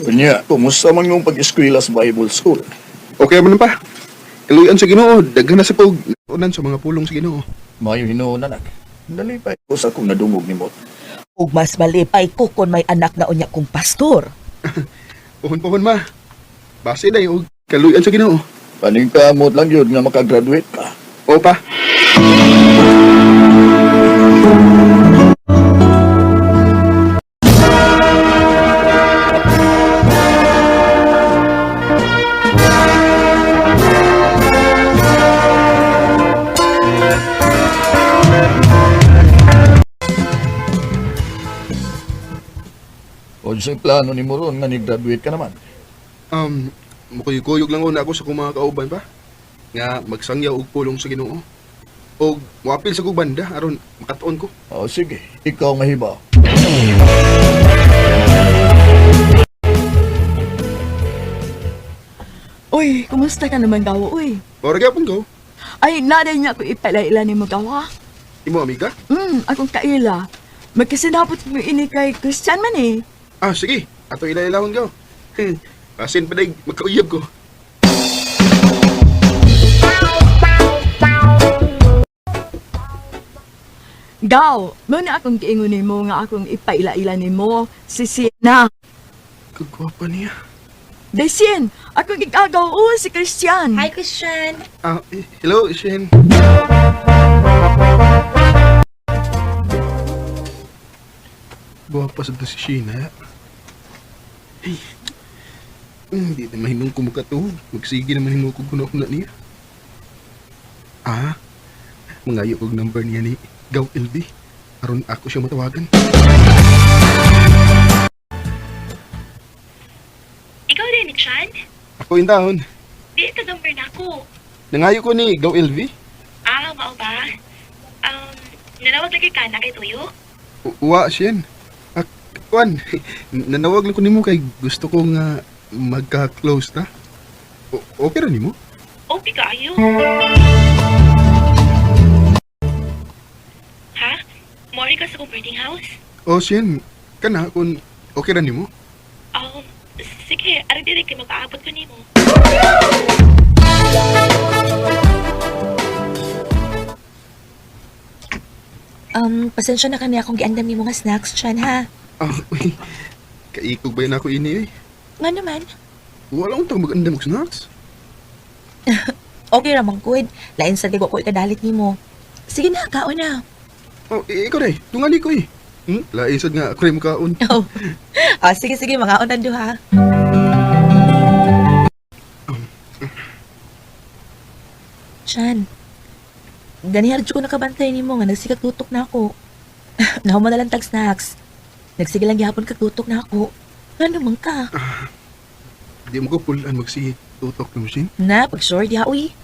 S16: Unya, kumusta man yung pag-eskwela sa Bible School?
S5: Okay man pa. Kaluyan sa Ginoo, daghan na sa pag unan sa mga pulong sa Ginoo.
S16: Mayo hinuon na Nalipay ko sa kung nadungog ni Mot.
S14: Ug mas malipay ko kung may anak na unya kong pastor.
S5: Puhon ma. Base na yung kaluyan sa Ginoo.
S16: Paning ka Mot lang yun nga makagraduate ka.
S5: Opa.
S16: O sa'y plano ni Moron nga ni-graduate ka naman.
S5: Makuyog lang una ako sa kung mga kauban pa. Nga magsangyaw og pulong sa Ginoo. O muapil sa kong banda aron makatuon ko.
S16: O sige, ikaw mahibaw.
S3: Uy, kumusta ka naman gawa, uy?
S5: Para gyapon ko.
S3: Ay, naday niya ako ipalaila ni mo gawa.
S5: Imo amiga?
S3: Akong kaila. Magkasinapot mo ini kay Christian man eh.
S5: Sige. Ato ilailahon ko. Asin pa dahil magkauyab ko.
S3: Gaw, mo na akong giingon mo nga akong ipaila-ila ni mo si Sienna.
S5: Kagwapa niya.
S3: Desien, akong gigagaw si Christian.
S12: Hi, Christian.
S5: Hello, Shen. Guwapa sa to si Sheena. Hindi na mahinong ko magkatuhog. Magsige na mahinong ko kuna-kuna niya. Mangayo kong number niya ni Gaw LB. Aron ako siya matawagan.
S17: Ikaw rin, Chan?
S5: Ako yung taon.
S17: Di ka number na ako.
S5: Nangayo ko ni Gaw LB.
S17: Mao ba? Nanawag lagi ka na kay Tuyo?
S5: Uwa, Shen. Kwan, nanawag lang ko nimo kay gusto kong magka-close ta. Okay ra nimo?
S17: Okay ka ayo. Ha? Mori ka sa boarding house?
S5: Shen, kana kung okay ra nimo?
S17: Sige, ari diri kay magpaabot ko nimo.
S12: Pasensya na kani akong giandam ni mga snacks, Chan, ha?
S5: Uy, kaikog ba yun ako ini eh?
S12: Nga naman.
S5: Wala akong mag-anda mag-snacks.
S12: Okay ramang good. Lain sa tigo ko ikadalit ni mo. Sige na, kaon na.
S5: Ikaw rin, tungali ko eh. Lain sad nga ako rin makaon.
S12: Sige, mga onan do, ha? Chan, ganihar ko nakabantay ni mo nga nagsigag tutok na ako. Nahaw mo na lang tag snacks. Nagsige lang gihapon katutok na ako. Ano man ka?
S5: Di mo ko pulaan tutok ng machine.
S2: Na, pag-sure di ha, uy.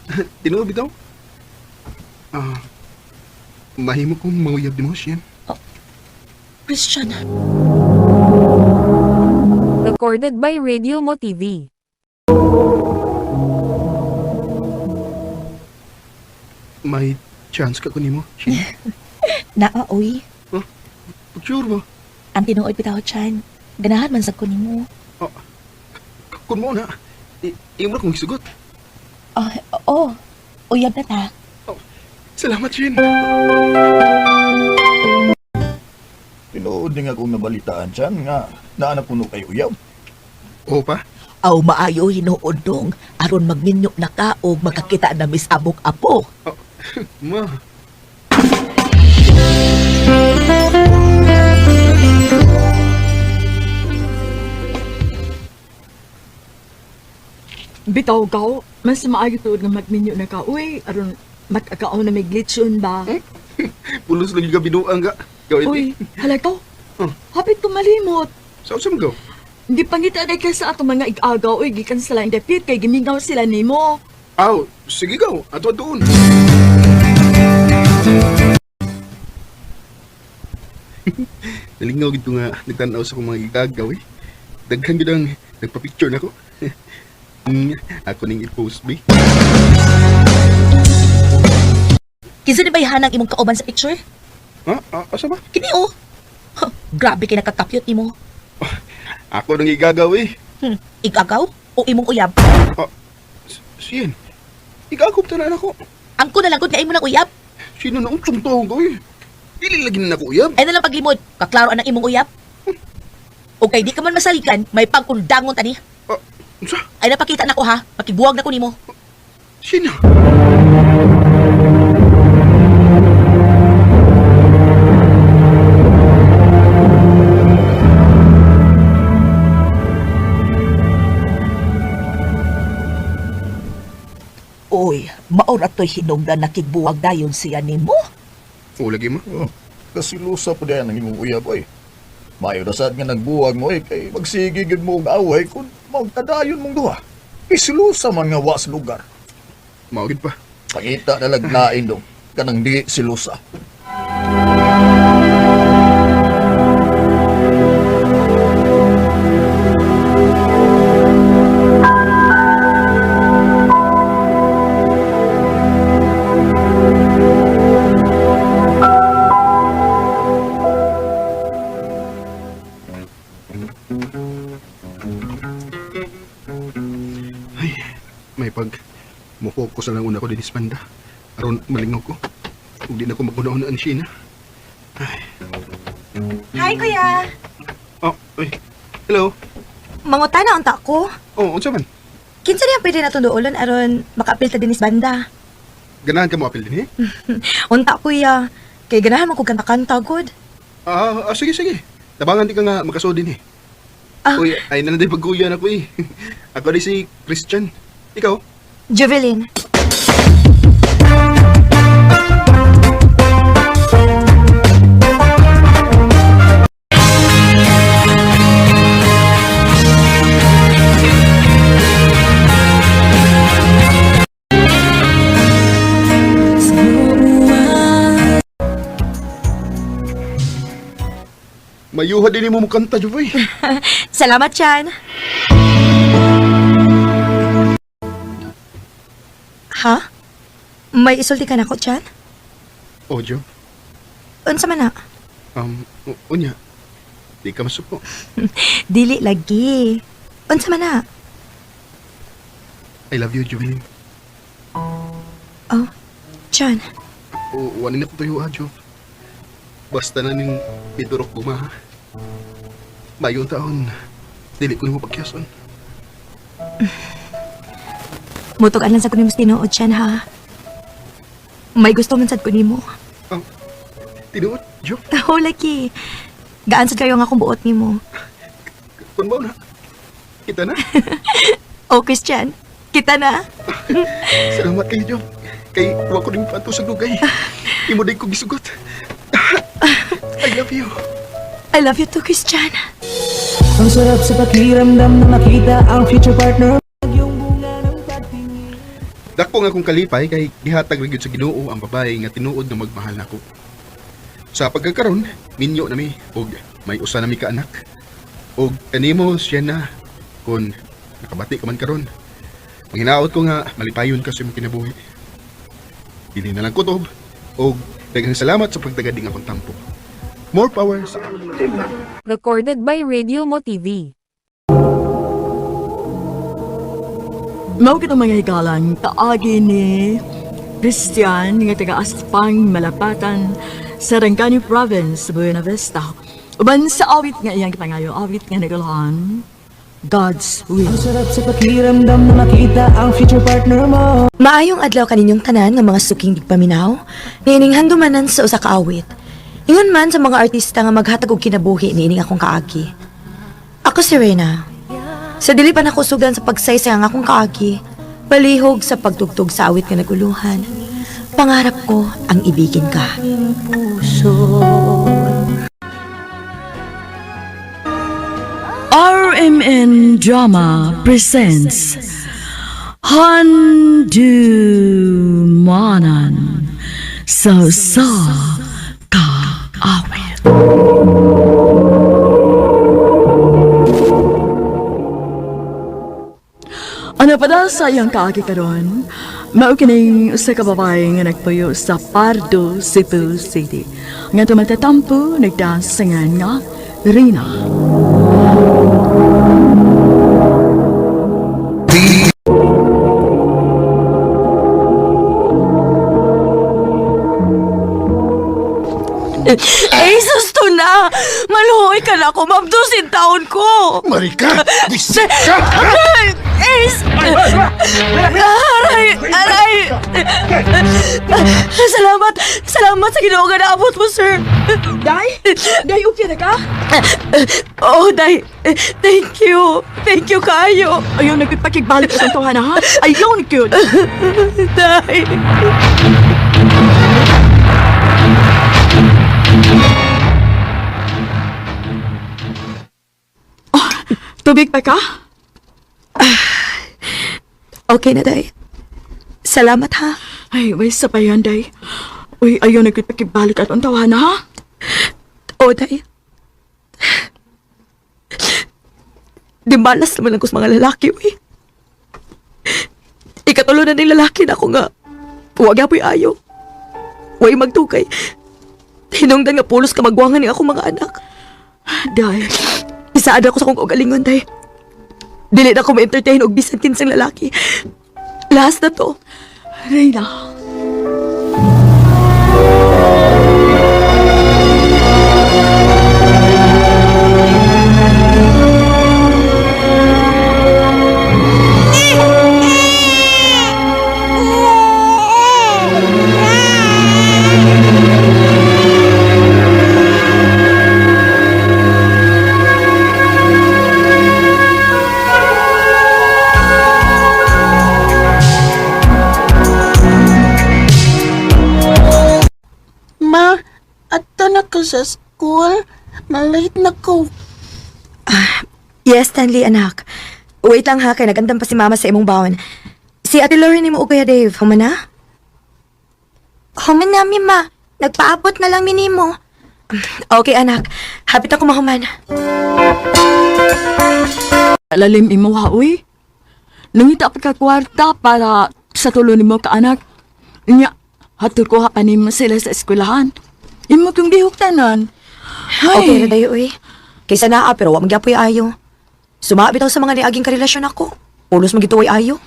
S5: Tinuod bitaw. Mahimo kong mauyab di mo, Shin.
S2: Christian.
S7: Recorded by Radio Mo TV.
S5: May chance ka ko nimo, Shin.
S2: Naa, uy.
S5: Sure ba?
S2: Ang tinuod bitaw, Chan. Ganahan man sa kunin mo.
S5: Kun mo na. Imo na kong isugot.
S2: Oo. Uyab na ta.
S5: Salamat, Shin.
S16: Tinood din akong nabalitaan dyan nga naanap puno kay uyab.
S5: Oo pa?
S14: Aw maayo hinuod dong aron magminyo na ka o makakita na misabok apo.
S5: Ma.
S3: Bitaw ka, mas maayo tuod nga magminyo na ka. Uy, aron makakaon na may glitchon ba?
S5: Pulos lang yung gabinuang ga. Gawin
S3: Uy, halakaw. Hapit ko malimot.
S5: Saan mo?
S3: Hindi pangita na ka sa ato mga ig-agaw. Uy, gikan sila ang dapit kay gimingaw sila nimo.
S5: Aw, sige gaw. Ato doon. Nalingaw gito nga nagtanaw sa kong mga igagaw eh. Daghan gid ang nagpa-picture na ko. Ako ning i-post be.
S2: Kinsa ni bayhanang imong kauban sa picture?
S5: Ha? Asa ba?
S2: Kini oh. Grabe kay nakakapyot nimo.
S5: Ako nang igagaw eh.
S2: Igagaw o imong uyab?
S5: Siyan. Igagaw ta na ako.
S2: Angko na lang gud nga imo nang uyab.
S5: Sino na unsong tawag ko eh? Dili lagi na ako uyab.
S2: Ay na lang paglimod. Kaklaro ang imong uyab. O kay di ka man masalikan, may pagkundangon tani.
S5: Unsa?
S2: Ay napakita na ko ha. Pakibuwag na ko nimo.
S5: Sino?
S14: Oy, maura to'y hinungdan nakigbuwag dayon siya nimo.
S5: O lagi mo?
S16: Kasilusa po diyan ang imong uyab oy. Mayo na sad nga nagbuwag mo kay magsigigid mo og away kung magkadayon mong duha. Isilusa man nga was lugar.
S5: Maugid pa.
S16: Pangita na laglain dong kanang di silusa.
S5: May pag mo-focus na lang una ko din isbanda. Aron malingaw ko. Kung di na ko makunahon ang Sheena.
S12: Hi, kuya.
S5: Uy. Hello.
S12: Mangutana unta ko.
S5: Unsa man?
S12: Kinsa niya pwede na tunduolon aron makaapil ta dinis banda.
S5: Ganahan ka mo apil din eh?
S12: Unta kuya. Kay ganahan man ko kanta-kanta good.
S5: Sige. Tabangan di ka nga makasod din eh. Uy, ay na din pagkuyan ako eh. Ako din si Christian. Ikaw?
S12: Jovelyn.
S5: Mayuha din mo kanta, Joy.
S12: Salamat, Chan. Ha? May isulti ka na ko, Chan?
S5: Jo.
S12: Unsa man na?
S5: Unya. Di ka masuko.
S12: Dili lagi. Unsa man na?
S5: I love you, Joy.
S12: Oh, Chan.
S5: Wanin na ko tayo, Jo. Basta na ning idurok bumaha. Mayong taon, dili ko na mo pagkiyason.
S12: Mutog alang sa kunin mo tinuod, Chan, ha? May gusto man sad kunin mo.
S5: Tinuod, Jo?
S12: Oo, laki. Gaan sad kayo nga kung buot ni mo.
S5: Kung ba na? Kita na?
S12: Oh, Christian. Kita na.
S5: Salamat kayo, Jo. Kay huwag ko rin panto sa lugay. Imo din ko gisugot. I love you.
S12: I love you too, Christian.
S18: Ang sarap sa pakiramdam na makita ang future partner.
S19: Dako nga akong kalipay kay gihatag ra gyud sa Ginoo ang babae nga tinuod nga magmahal nako. Sa pagkakaroon, minyo nami og may usa nami ka anak. Og kanimo siya na kun nakabati ka man karon. Manghinaot ko nga malipayon ka sa imong kinabuhi. Dili na lang kutob og daghang salamat sa pagtagad ng akong tampo. More power sa
S7: Recorded by Radio Mo TV.
S3: Mao kita mga higalan, kaagi ni Christian nga taga-Aspang Malapatan sa Rangani Province, Buena Vista. Uban sa awit nga iyang kipangayo, awit nga nagalahan, God's Will.
S18: Ang sarap sa pakiramdam na makita ang future partner mo.
S2: Maayong adlaw kaninyong tanan nga mga suking digpaminaw, niining handumanan sa usa ka awit. Ingon man sa mga artista nga maghatag og kinabuhi niining akong kaagi. Ako si Reyna. Sa dili pa nako sugdan sa pagsaysay ang akong kaagi, palihog sa pagtugtog sa awit nga naguluhan. Pangarap ko ang ibigin ka.
S3: RMN Drama presents Handumanan sa Kaawit. Ano pa daw sa iyang kaagi karon? Mao kining usa ka babae nga nagpuyo sa Pardo, Cebu City. Nga tumatatampo nagdasangan nga Rina.
S14: Ay, susto na! Maluhoy ka na ako, mabdusin taon ko!
S5: Marika! Bisik
S14: ka! Ace! Aray! Salamat! Salamat sa ginoo nga naabot mo, sir!
S3: Day? Day, okay na ka?
S14: Oo, Day. Thank you. Thank you kayo.
S3: Ayaw nagpakigbalik sa tuhan, ha? Ayaw ni cute.
S14: Day.
S3: Tubig pa ka?
S2: Okay na, Day. Salamat, ha?
S3: Ay, way sa pa yan, Day. Uy, ayaw nagpakibalik at untawan, ha?
S2: Oo, Day. Di malas naman ako sa mga lalaki, uy. Ikatulo na ng lalaki na ako nga. Huwag apoy ayaw. Huwag magtukay. Hinungdan nga pulos ka magwangan ni ako mga anak.
S3: Day.
S2: Isaad ako sa kong kagalingon, Day. Dili na ako ma-entertain og bisan kinsang lalaki. Last na to.
S3: Reyna.
S20: Sa school, malate na ko.
S2: Yes, Stanley, anak. Wait lang ha, kay nagandam pa si mama sa imong baon. Si Ate Lauren ni mo o Kuya Dave, humana?
S1: Human namin, ma. Nagpaabot na lang minimo.
S2: Okay, anak. Hapit ako mahuman.
S3: Lalim imo ha, uy. Nangita pa ka kwarta para sa tulo ni mo ka anak. Nya, hatol ko hapanin mo sila sa eskwelahan. Imo kong gihuktanan.
S2: Okay na dayo, uy. Kaysa naa, pero wag magyapoy ayo. Sumabit ako sa mga niaging karelasyon ako. Pulos magituway ayo.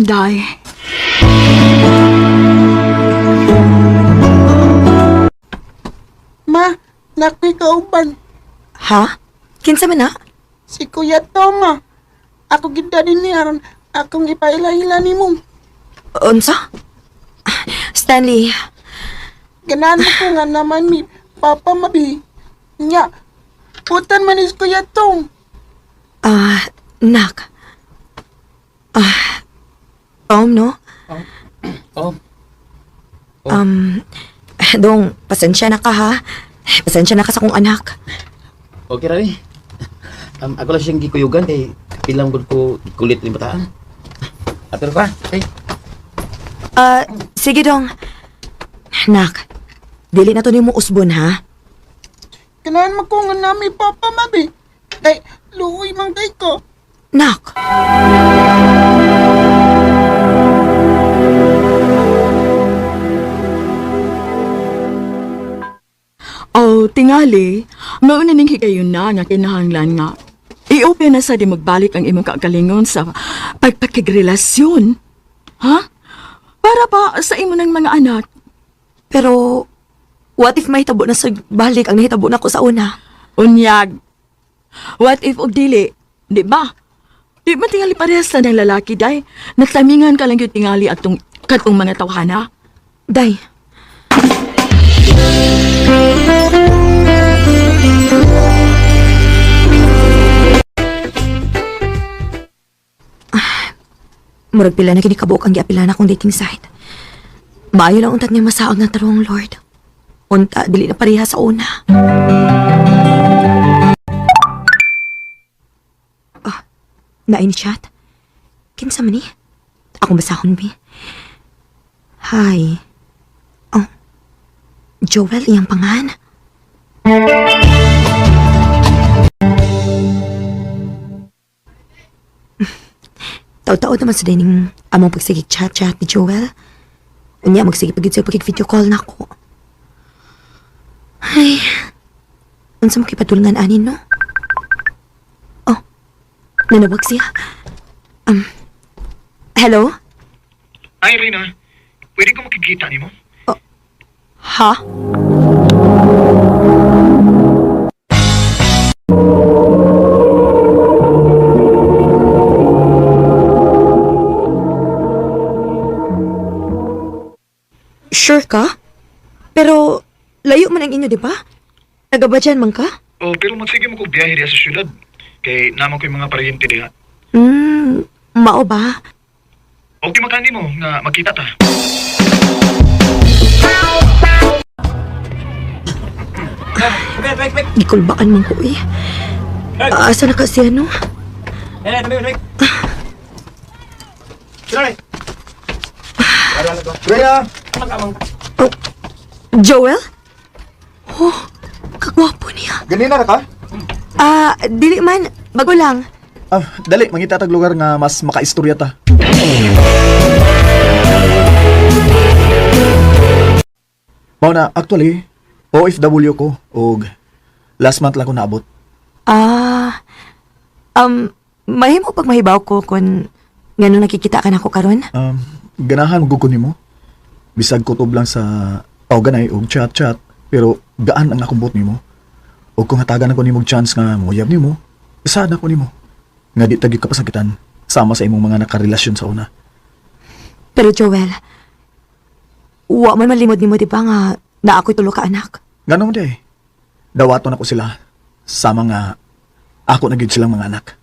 S3: Day.
S20: Ma, nakoy kauban.
S2: Ha? Kinsa man na?
S20: Si Kuya Toma. Ako gida din ni aron akong ipaila-ila ni mo.
S2: Unsa? Stanley.
S20: Ganahan ko nga naman ni Papa Mabi. Nya, putan man is Kuya Tom.
S2: Nak. Tom, no? Dong, pasensya na ka ha. Pasensya na ka sa kong anak.
S15: Okay, Rani.
S8: Ako lang siyang gikuyugan kay ilang gud ko kulit ni bataan. Ato ka. Okay.
S4: Sige dong. Nak, dili na to nimo usbon ha?
S20: Ganahan makungan nami Papa Mabi. Day, luoy mang day ko.
S4: Nak.
S3: Oh, tingali, mauna ning higayon na nga kinahanglan nga. I-open na sa di magbalik ang imong kagalingon sa pagpakigrelasyon. Ha? Para pa sa imo ng mga anak.
S4: Pero, what if may tabo na sa balik ang nahitabo na ko sa una?
S3: Unyag. What if og dili? Di ba? Di ba tingali parehas na ng lalaki, day? Nagtamingan ka lang yung tingali at katong mga tawhana?
S4: Day. Murag pila na kinikabok ang giapila na kong dating site. Maayo lang untat niya masaog ng tarong Lord. Unta, dili na pareha sa una. Nain chat? Kinsa man ni? Akong basahon, bi. Hi. Oh. Joel, iyang pangan. Tao-tao naman sa dining among pagsigig chat-chat ni Joel. Unya, magsigig pagid sa pagig-video call na ako. Ay, unsa mo kipadulngan anin, no? Oh, nanawag siya. Hello?
S6: Ay, Rina. Pwede ko makikita ni mo?
S4: Ha? Sure ka? Pero, layo man ang inyo, di ba? Taga-Badyan man ka?
S6: Oh, pero magsige mo kong biyahe diya sa syudad. Kay naman ko yung mga paryente diha.
S4: Mao ba?
S6: Okay makani mo nga makita ta.
S4: Gikulbaan man ko eh. Asa na kasi ano?
S13: Rhea!
S4: Joel? Oh, kagwapo niya.
S13: Ganina na ka?
S4: Dili man. Bago lang.
S13: Dali, mangita tag lugar nga mas makaistorya ta. Mao na, actually, OFW ko, og last month lang ko naabot.
S4: Mahimo pag mahibaw ko kung ngano nakikita ka na ko karon?
S13: Ganahan mo nimo. Bisag kutob lang sa ganay og chat-chat, pero gaan ang nakumbot nimo. Og kung hatagan ako nimo chance nga moyab nimo, sad ako nimo. Nga di tagi kapasakitan sama sa imong mga nakarelasyon sa una.
S4: Pero Joel, wa man malimod nimo di ba nga na ako'y tulo ka anak?
S13: Ganun di. Dawaton ako sila sama nga ako na gyud silang mga anak.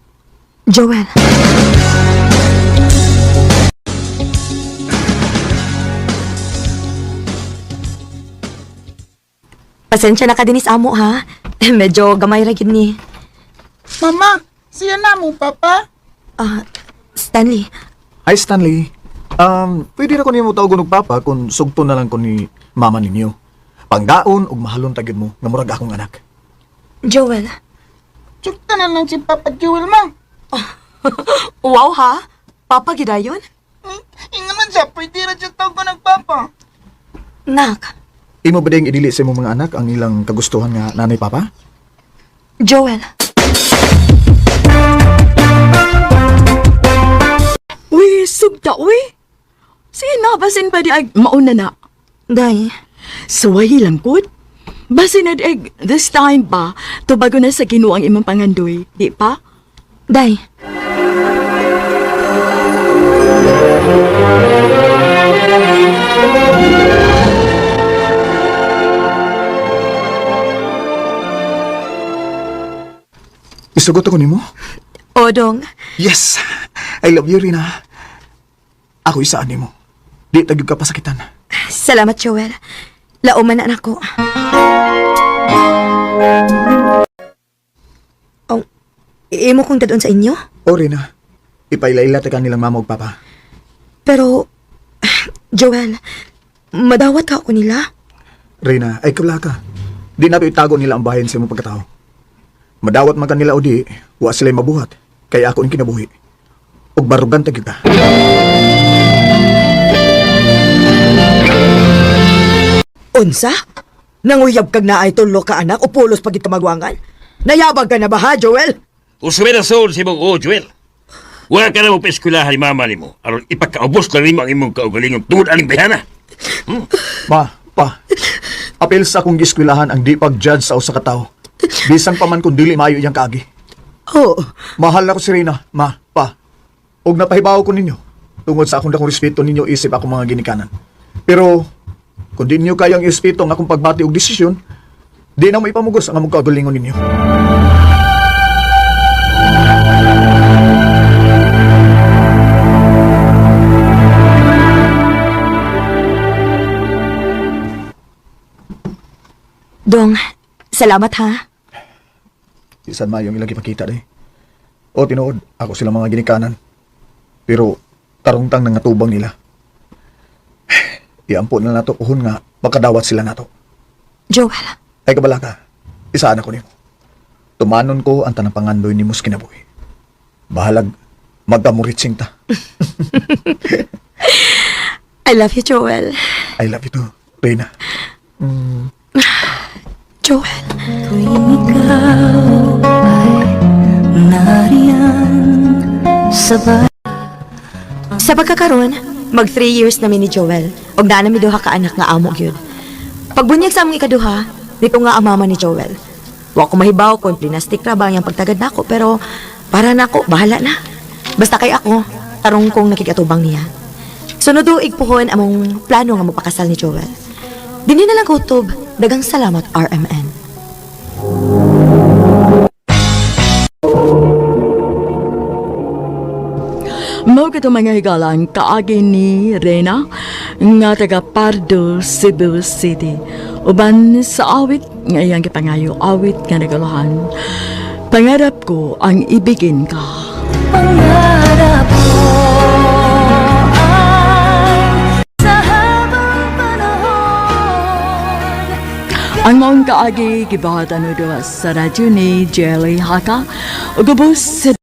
S4: Joel. Pasensya na ka dinis amo ha. Medyo gamay ra gyud ni.
S20: Mama, siya na mo, Papa?
S4: Stanley.
S13: Hi Stanley. Pwede na ko nimo tawgon og papa kung sugto na lang ko ni mama ninyo. Pangdaon ug mahalon tagid mo nga murag akong anak.
S4: Joel.
S20: Sugta na lang si Papa Joel, ma.
S4: Wow ha? Papa gidayon?
S20: Ingaman siya, pwede rin siya tawag ng Papa.
S4: Nak.
S13: Imo ba ding idili sa imong mga anak ang ilang kagustuhan nga nanay papa?
S4: Joel.
S3: Uy, sugda, uy. Sina, basin pa di ay mauna na.
S4: Day.
S3: Suwahi lang pod. Basin na di this time pa, tubago na sa Ginoo ang imong pangandoy, di pa?
S4: Day.
S13: Isugot ako nimo?
S4: Odong.
S13: Yes! I love you, Rina. Ako isaan nimo. Di tagig ka pasakitan.
S4: Salamat, Joel. Lauman na ako. Imo kong dadon sa inyo?
S13: O Rina, ipailaila ta nilang mama ug papa.
S4: Pero, Joel, madawat ka ako nila.
S13: Rina, ay kabla ka. Di na to itago nila ang bahin sa imong pagkatao. Madawat man kanila o di, wa sila'y mabuhat. Kaya ako ang kinabuhi. Ug barugan ta kita.
S4: Unsa? Nanguyab kag na ay tulo ka anak o pulos pagit ka magwangan? Nayabag ka na ba ha, Joel?
S21: Usumi na soul si mong Joel. Wala ka na mo pa-eskulahan ni mama ni mo. Aron ipagkaubos na rin mo ang imong kaugalingong tungod aling bayana.
S13: Ma, pa. Apel sa akong giskwilahan ang di pag-judge sa usa ka tawo. Bisan pa man kung dili maayo iyang kaagi.
S4: Oo.
S13: Mahal ako si Rina, ma, pa. Og napahibaw ko ninyo. Tungod sa akong dakong respeto ninyo isip akong mga ginikanan. Pero, kung di ninyo kayang respeto ang akong pagbati og desisyon, di na mo ipamugos ang among kaugalingon ninyo.
S2: Dong, salamat ha.
S13: Isan mayong ilang ipakita day. O tinuod, ako sila mga ginikanan. Pero tarungtang nang natubang nila. Iampo na nato uhon nga makadawat sila nato.
S2: Joel.
S13: Ay kabala ka, isaan ako nimo. Tumanon ko ang tanang pangandoy ni Mus kinabuhi. Bahalag magkamuritsing ta.
S2: I love you, Joel.
S13: I love you too, Reyna.
S2: Joel.
S1: Tuwing ikaw ay nariyan sabay.
S2: Sa pagkakaroon, mag 3 years namin ni Joel. Og na namin duha ka anak nga amo gyud. Pagbunyag sa among ikaduha, dito nga ang mama ni Joel. Wa ko mahibaw kung plinastik ra ba ang pagtagad nako, pero para nako bahala na. Basta kay ako, tarong kong nakigatubang niya. Sunod igpuhon among plano nga magpakasal ni Joel. Dini na lang kutob, dagang salamat RMN.
S3: Mao kato mga higalan kaagi ni Rena nga taga Pardo, Cebu City. Uban sa awit nga iyang gipangayo awit nga nagalahan. Pangarap ko ang ibigin ka.
S1: Pangarap ko ay sa habang panahon.
S3: Ang maong kaagi gibahatan do sa radyo ni Jelly Haka ug ubos sa